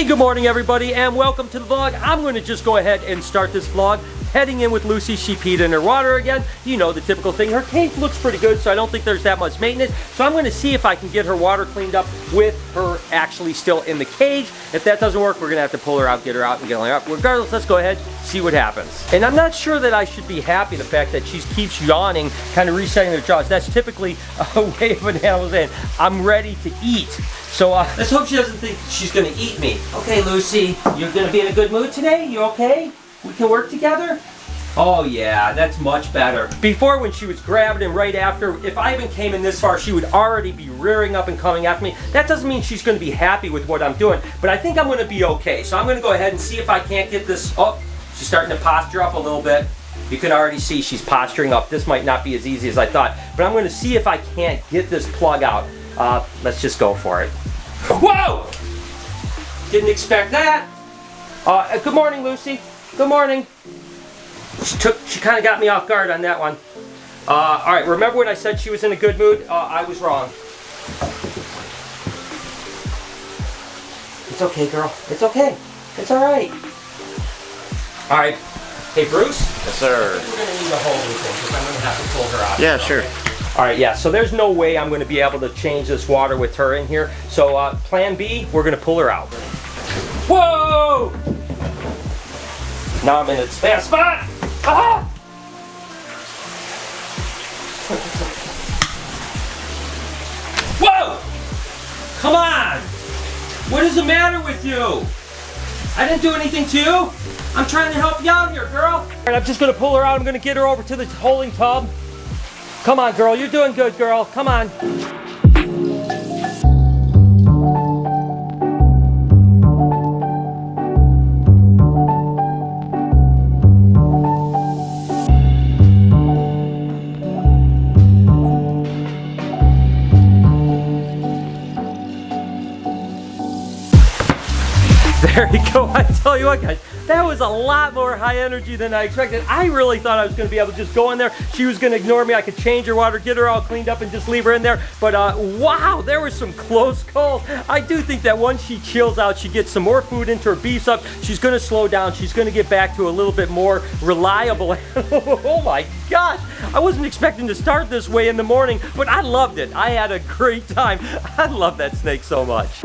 good morning everybody and welcome to the vlog. I'm going to just go ahead and start this vlog heading in with Lucy. She peed in her water again. You know, the typical thing. Her cage looks pretty good, so I don't think there's that much maintenance. So I'm going to see if I can get her water cleaned up with her actually still in the cage. If that doesn't work, we're going to have to pull her out, get her out, and get her up. Regardless, let's go ahead, see what happens. And I'm not sure that I should be happy the fact that she keeps yawning, kind of resetting her jaws. That's typically a way of an animal saying, I'm ready to eat. So let's hope she doesn't think she's going to eat me. Okay, Lucy, you're going to be in a good mood today? You okay? We can work together? Oh yeah, that's much better. Before, when she was grabbing him right after, if I even came in this far, she would already be rearing up and coming after me. That doesn't mean she's going to be happy with what I'm doing, but I think I'm going to be okay. So I'm going to go ahead and see if I can't get this. Oh, she's starting to posture up a little bit. You can already see she's posturing up. This might not be as easy as I thought, but I'm going to see if I can't get this plug out. Let's just go for it. Whoa! Didn't expect that. Good morning, Lucy. Good morning. She kind of got me off guard on that one. All right, remember when I said she was in a good mood? I was wrong. It's okay, girl. It's okay. It's all right. All right. Hey, Bruce? Yes, sir. We're going to need a hold of thing because I'm going to have to pull her out. Yeah, sure. All right, yeah, so there's no way I'm going to be able to change this water with her in here. So plan B, we're going to pull her out. Whoa! Now I'm in its bad spot. Ah! Whoa! Come on! What is the matter with you? I didn't do anything to you. I'm trying to help you out here, girl. All right, I'm just going to pull her out. I'm going to get her over to the holding tub. Come on, girl. You're doing good, girl. Come on. There you go. I tell you what, guys, that was a lot more high energy than I expected. I really thought I was going to be able to just go in there. She was going to ignore me. I could change her water, get her all cleaned up, and just leave her in there. But wow, there was some close calls. I do think that once she chills out, she gets some more food into her, beefs up, she's going to slow down. She's going to get back to a little bit more reliable. Oh my gosh, I wasn't expecting to start this way in the morning, but I loved it. I had a great time. I love that snake so much.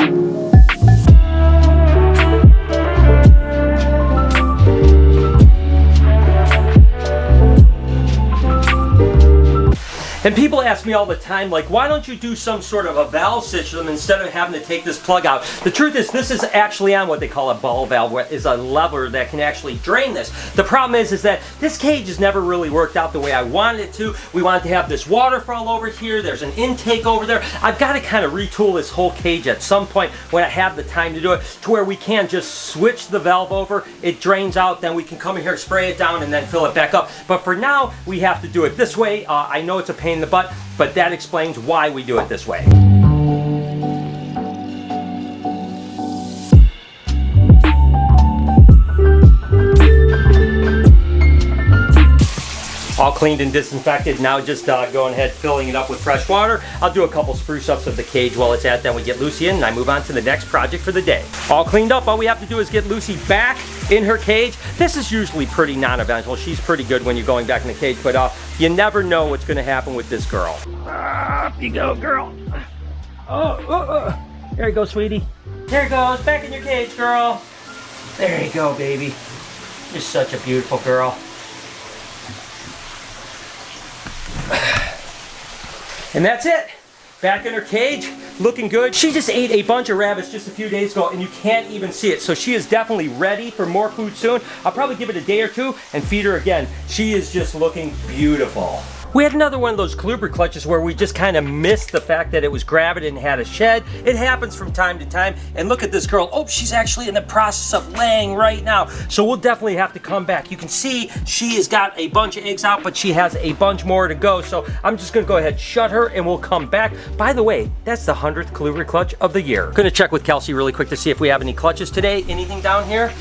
And people ask me all the time, like, why don't you do some sort of a valve system instead of having to take this plug out? The truth is, this is actually on what they call a ball valve, which is a lever that can actually drain this. The problem is that this cage has never really worked out the way I wanted it to. We wanted to have this waterfall over here. There's an intake over there. I've got to kind of retool this whole cage at some point when I have the time to do it, to where we can just switch the valve over. It drains out, then we can come in here, spray it down, and then fill it back up. But for now, we have to do it this way. I know it's a pain in the butt, but that explains why we do it this way. All cleaned and disinfected. Now just going ahead, filling it up with fresh water. I'll do a couple spruce ups of the cage while it's at, then we get Lucy in and I move on to the next project for the day. All cleaned up, all we have to do is get Lucy back in her cage. This is usually pretty non-eventful. She's pretty good when you're going back in the cage, but you never know what's gonna happen with this girl. Up you go, girl. There you go, sweetie. There it goes, back in your cage, girl. There you go, baby. You're such a beautiful girl. And that's it. Back in her cage, looking good. She just ate a bunch of rabbits just a few days ago and you can't even see it. So she is definitely ready for more food soon. I'll probably give it a day or two and feed her again. She is just looking beautiful. We had another one of those colubrid clutches where we just kind of missed the fact that it was gravid and had a shed. It happens from time to time. And look at this girl. Oh, she's actually in the process of laying right now. So we'll definitely have to come back. You can see she has got a bunch of eggs out, but she has a bunch more to go. So I'm just going to go ahead, shut her, and we'll come back. By the way, that's the 100th colubrid clutch of the year. I'm going to check with Kelsey really quick to see if we have any clutches today. Anything down here?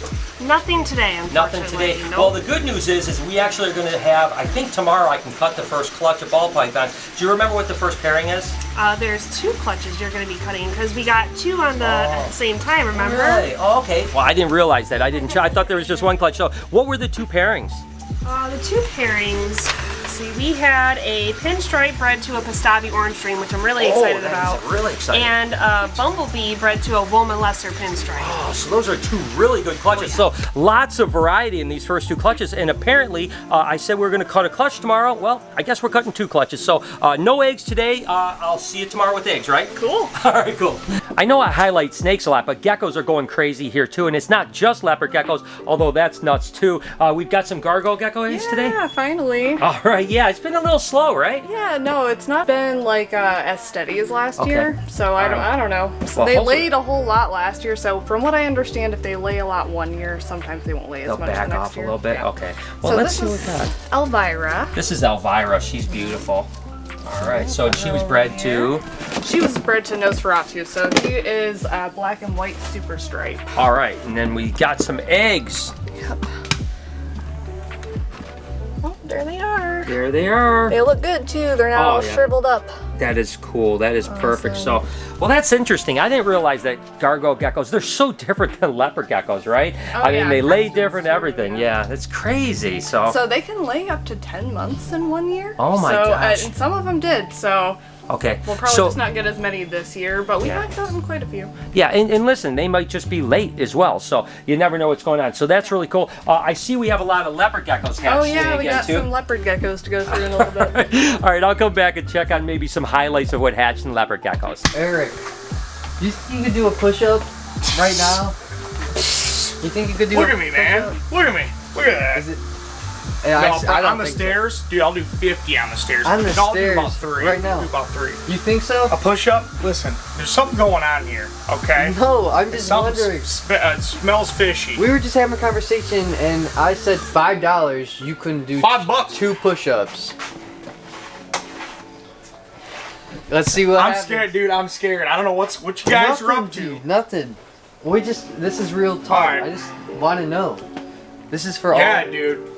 Nothing today, unfortunately. Nothing today. Nope. Well, the good news is we actually are going to have, I think tomorrow I can cut the first clutch of ball pythons. Do you remember what the first pairing is? There's 2 clutches you're going to be cutting because we got 2 on the at the same time, remember? Really? Oh, okay. Well, I didn't realize that. I thought there was just 1 clutch. So what were the 2 pairings? The 2 pairings, let's see, we had a pinstripe bred to a Pastavi orange stream, which I'm really excited about. Really exciting. And a bumblebee bred to a Woolman Lesser pinstripe. Oh, so those are 2 really good clutches. So lots of variety in these first 2 clutches. And apparently, I said we were going to cut a clutch tomorrow. Well, I guess we're cutting 2 clutches. So no eggs today. I'll see you tomorrow with eggs, right? Cool. All right, cool. I know I highlight snakes a lot, but geckos are going crazy here too. And it's not just leopard geckos, although that's nuts too. We've got some gargoyle gecko eggs today. Yeah, finally. All right, yeah, it's been a little slow, right? Yeah, no, it's not been like as steady as last year. So I don't know. So Well, they hopefully- laid a whole lot last year. So from what I understand, if they lay a lot one year, sometimes they won't lay as They'll much back the next off year. a little bit. Yeah. Okay. Well, So let's see this what we is got. Elvira. This is Elvira. She's beautiful. All right. So she was bred to. She was bred to Nosferatu, so she is black and white super stripe. All right, and then we got some eggs. Yep. Oh, there they are. There they are. They look good too. They're not Oh, all yeah. shriveled up. That is cool. That is perfect. Awesome. So, well, that's interesting. I didn't realize that gargoyle geckos, they're so different than leopard geckos, right? Oh, I mean, yeah, they lay crescents different too, everything. Yeah, that's crazy. So, So they can lay up to 10 months in 1 year. Oh my so, gosh. and some of them did. So okay. we'll probably So, just not get as many this year, but we Yeah. have gotten quite a few. yeah, and listen, they might just be late as well. So you never know what's going on. So that's really cool. I see we have a lot of leopard geckos hatched Oh today yeah, we again, got too. some leopard geckos to go through in a little bit. All right, I'll come back and check on maybe some highlights of what hatched in leopard geckos. Eric, you think you could do a push-up right now? You think you could do Look a at me, man. push-up? Look at me. Look at that. Is it? Yeah, No, I don't on the think stairs, dude, I'll do 50 on the stairs. On the No, I'll do stairs, about 3. right now. I'll do about 3. So. You think so? A push-up? Listen, there's something going on here, okay? No, I'm just Something wondering. it smells fishy. We were just having a conversation, and I said $5. You couldn't do $5. 2 push-ups. Let's see what I'm happens. scared, dude. I'm scared. I don't know what you guys are up to. Dude, nothing. This is real talk. Alright. I just want to know. This is for Yeah, all. dude.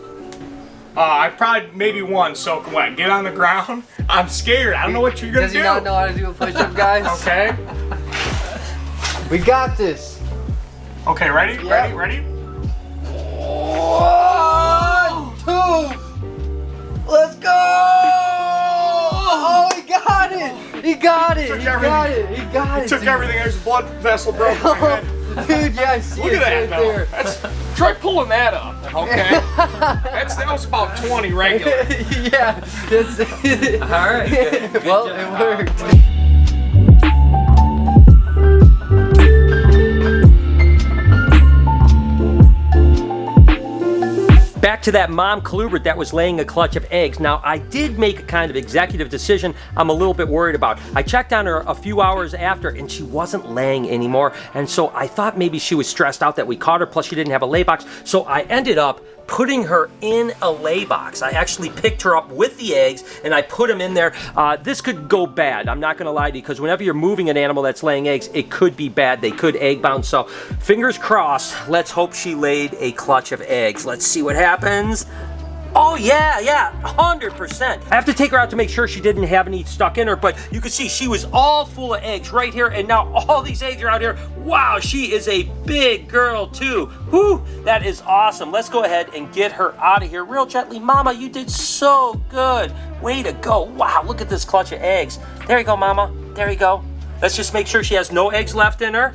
I probably maybe 1 soaking wet. Get on the ground. I'm scared. I don't know what you're gonna Does he do. not know how to do a push-up, guys? Okay. We got this. Okay. Ready? Yeah. Ready? 1, 2. Let's go! Oh, he got it! He got it! He got it! He got it! Took dude. everything. There's a blood vessel broke in my head. Dude, yeah, I see Look it at that right now. there. Try pulling that up, okay? that was about 20 regular. Yeah, that's All right. Good well, job. it worked. Back to that mom colubrid that was laying a clutch of eggs. Now, I did make a kind of executive decision I'm a little bit worried about. I checked on her a few hours after, and she wasn't laying anymore. And so I thought maybe she was stressed out that we caught her, plus she didn't have a lay box. So I ended up putting her in a lay box. I actually picked her up with the eggs, and I put them in there. This could go bad, I'm not going to lie to you, because whenever you're moving an animal that's laying eggs, it could be bad. They could egg bounce. So fingers crossed. Let's hope she laid a clutch of eggs. Let's see what happens. Oh yeah, 100%. I have to take her out to make sure she didn't have any stuck in her, but you can see she was all full of eggs right here, and now all these eggs are out here. Wow, she is a big girl too. Whew, that is awesome. Let's go ahead and get her out of here real gently. Mama, you did so good. Way to go. Wow, look at this clutch of eggs. There you go, Mama. There you go. Let's just make sure she has no eggs left in her.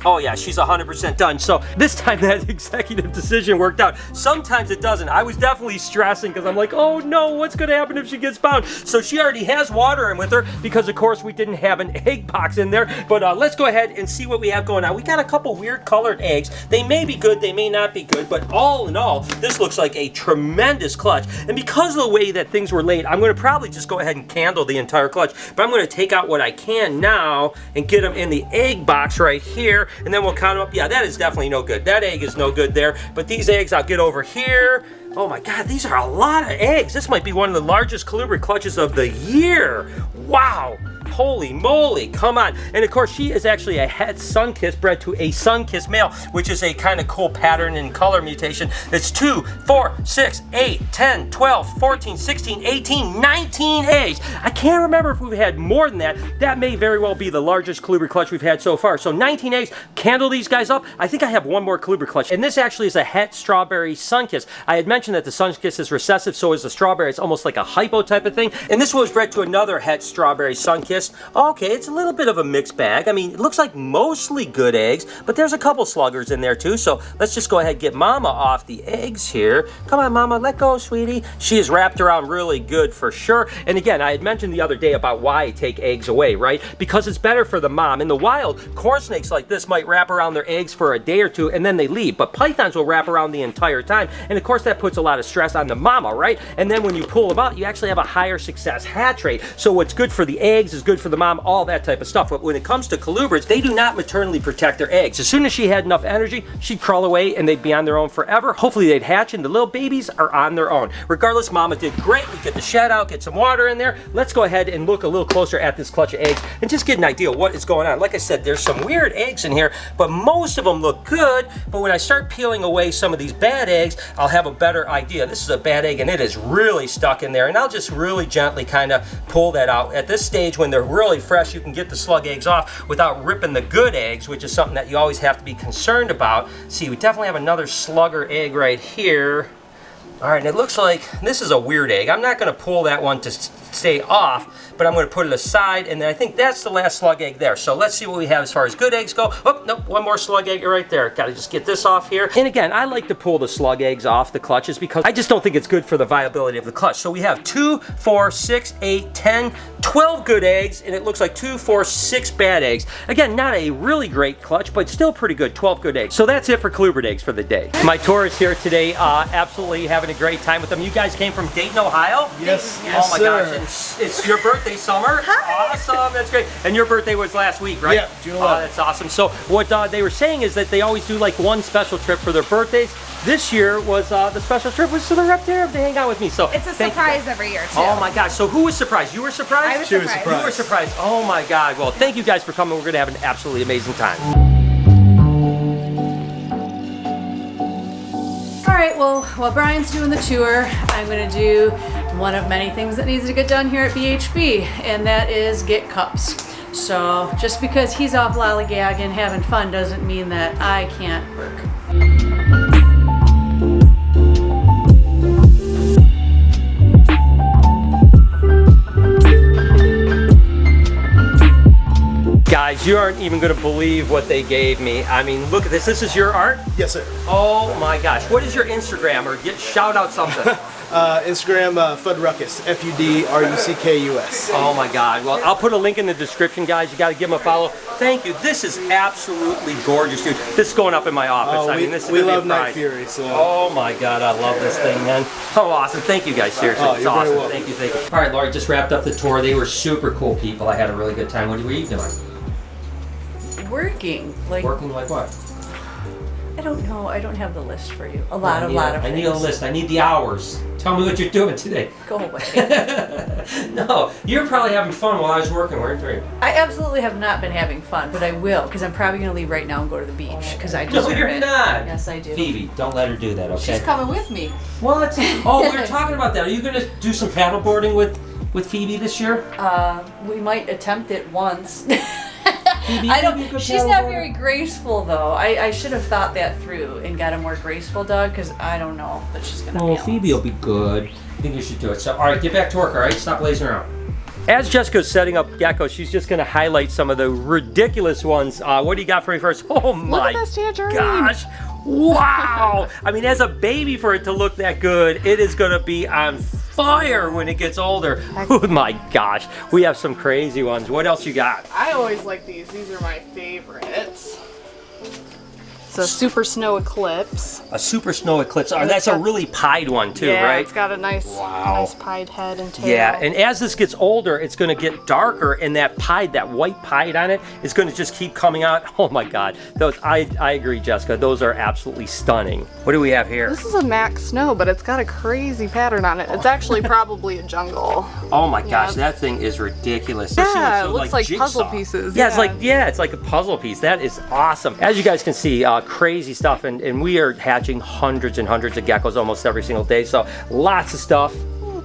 Oh yeah, she's 100% done. So this time that executive decision worked out. Sometimes it doesn't. I was definitely stressing because I'm like, oh no, what's gonna happen if she gets bound? So she already has water in with her because of course we didn't have an egg box in there. But let's go ahead and see what we have going on. We got a couple weird colored eggs. They may be good, they may not be good, but all in all, this looks like a tremendous clutch. And because of the way that things were laid, I'm gonna probably just go ahead and candle the entire clutch. But I'm gonna take out what I can now and get them in the egg box right here. And then we'll count them up. Yeah, that is definitely no good. That egg is no good there. But these eggs, I'll get over here. Oh my God, these are a lot of eggs. This might be one of the largest colubrid clutches of the year. Wow. holy moly, come on. And of course, she is actually a het sun-kissed bred to a sun-kissed male, which is a kind of cool pattern and color mutation. It's 2, 4, 6, 8, 10, 12, 14, 16, 18, 19 eggs. I can't remember if we've had more than that. That may very well be the largest Kluber clutch we've had so far. So 19 eggs, candle these guys up. I think I have one more Kluber clutch. And this actually is a het strawberry sun-kiss. I had mentioned that the sun-kiss is recessive, so is the strawberry. It's almost like a hypo type of thing. And this was bred to another het strawberry sun-kiss. Okay, it's a little bit of a mixed bag. I mean, it looks like mostly good eggs, but there's a couple sluggers in there too. So let's just go ahead and get Mama off the eggs here. Come on, Mama, let go, sweetie. She is wrapped around really good for sure. And again, I had mentioned the other day about why I take eggs away, right? Because it's better for the mom. In the wild, corn snakes like this might wrap around their eggs for a day or two and then they leave. But pythons will wrap around the entire time. And of course, that puts a lot of stress on the mama, right? And then when you pull them out, you actually have a higher success hatch rate. So what's good for the eggs is good for the mom, all that type of stuff. But when it comes to colubrids, they do not maternally protect their eggs. As soon as she had enough energy, she'd crawl away and they'd be on their own forever. Hopefully they'd hatch and the little babies are on their own. Regardless, Mama did great. We get the shed out, get some water in there. Let's go ahead and look a little closer at this clutch of eggs and just get an idea of what is going on. Like I said, there's some weird eggs in here, but most of them look good. But when I start peeling away some of these bad eggs, I'll have a better idea. This is a bad egg and it is really stuck in there, and I'll just really gently kind of pull that out. At this stage, when they're really fresh, you can get the slug eggs off without ripping the good eggs, which is something that you always have to be concerned about. See, we definitely have another slugger egg right here. All right, and it looks like this is a weird egg. I'm not going to pull that one to stay off, but I'm going to put it aside, and then I think that's the last slug egg there. So let's see what we have as far as good eggs go. Oh, nope, one more slug egg right there. Got to just get this off here. And again, I like to pull the slug eggs off the clutches because I just don't think it's good for the viability of the clutch. So we have 2, 4, 6, 8, 10, 12 good eggs, and it looks like 2, 4, 6 bad eggs. Again, not a really great clutch, but still pretty good, 12 good eggs. So that's it for Kluber eggs for the day. My tour is here today, absolutely having a great time with them. You guys came from Dayton, Ohio? Yes, Oh my gosh, it's your birthday, Summer. Hi. Awesome, that's great. And your birthday was last week, right? Yeah, June 11th. That's awesome. So what they were saying is that they always do like one special trip for their birthdays. This year was the special trip was to the Reptarium to hang out with me. So it's a surprise every year too. Oh my gosh! So who was surprised? You were surprised? I was She was surprised. surprised. You were surprised. Oh my God! Well, thank you guys for coming. We're gonna have an absolutely amazing time. All right, well, while Brian's doing the tour, I'm gonna do one of many things that needs to get done here at BHB, and that is get cups. So just because he's off lollygagging, having fun, doesn't mean that I can't work. Guys, you aren't even gonna believe what they gave me. I mean, look at this. This is your art? Yes, sir. Oh my gosh. What is your Instagram? Or shout out something. Instagram, Fudruckus, Fudruckus. Oh my God. Well, I'll put a link in the description, guys. You got to give them a follow. Thank you. This is absolutely gorgeous, dude. This is going up in my office. I mean, this is we gonna be a love Night prize. Fury, so. Oh my God, I love this thing, man. Oh, awesome. Thank you guys, seriously. Oh, It's you're very awesome. welcome. Thank you, thank you. All right, Lori, just wrapped up the tour. They were super cool people. I had a really good time. What were you doing? Working, like, Working like what? I don't know, I don't have the list for you. A lot of I need a things. list. I need the hours. Tell me what you're doing today. Go away. No, you're probably having fun while I was working, weren't you? I absolutely have not been having fun, but I will, because I'm probably gonna leave right now and go to the beach, because I deserve No, you're it. not. Yes, I do. Phoebe, don't let her do that, okay? She's coming with me. What? Oh, we were talking about that. Are you going to do some paddleboarding with Phoebe this year? We might attempt it once. Phoebe, I you don't. be a good She's not paddleboarder? very graceful though. I should have thought that through and got a more graceful dog, because I don't know that she's gonna. Oh, balance. Phoebe will be good. I think you should do it. So, all right, get back to work, all right? Stop lazing around. As Jessica's setting up geckos, she's just going to highlight some of the ridiculous ones. What do you got for me first? Oh my this tangerine. gosh. Wow. I mean, as a baby, for it to look that good, it is going to be on fire when it gets older. Oh my gosh. We have some crazy ones. What else you got? I always like these. These are my favorites. It's a super snow eclipse. A super snow eclipse. Oh, that's a really pied one too, Yeah, right? it's got a nice, nice pied head and tail. Yeah, and as this gets older, it's going to get darker, and that pied, that white pied on it, is going to just keep coming out. Oh my God, those I agree, Jessica. Those are absolutely stunning. What do we have here? This is a Max Snow, but it's got a crazy pattern on it. It's actually probably a jungle. Oh my gosh, Yeah. that thing is ridiculous. Yeah, it looks like jigsaw. puzzle pieces. Yeah, it's like a puzzle piece. That is awesome. As you guys can see, crazy stuff, and we are hatching hundreds and hundreds of geckos almost every single day. So lots of stuff.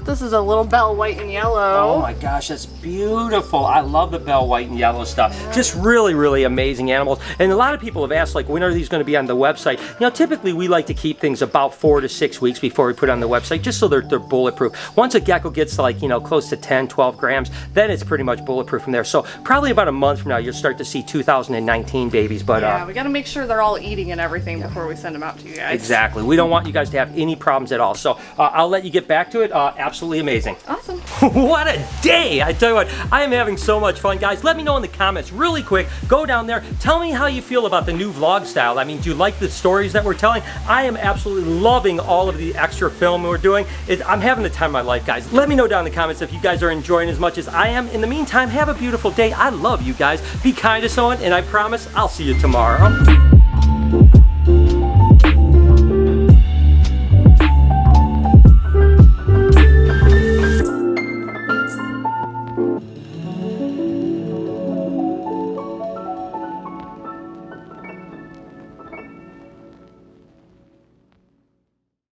This is a little bell white and yellow. Oh my gosh, that's beautiful. I love the bell white and yellow stuff. Just really, really amazing animals. And a lot of people have asked, like, when are these going to be on the website? You know, typically we like to keep things about 4 to 6 weeks before we put it on the website, just so they're bulletproof. Once a gecko gets to, like, you know, close to 10, 12 grams, then it's pretty much bulletproof from there. So probably about a month from now, you'll start to see 2019 babies. But yeah, we got to make sure they're all eating and everything before we send them out to you guys. exactly. We don't want you guys to have any problems at all. So I'll let you get back to it. Absolutely amazing. Awesome. What a day! I tell you what, I am having so much fun, guys. Let me know in the comments really quick. Go down there. Tell me how you feel about the new vlog style. I mean, do you like the stories that we're telling? I am absolutely loving all of the extra film we're doing. I'm having the time of my life, guys. Let me know down in the comments if you guys are enjoying as much as I am. In the meantime, have a beautiful day. I love you guys. Be kind to someone, and I promise I'll see you tomorrow.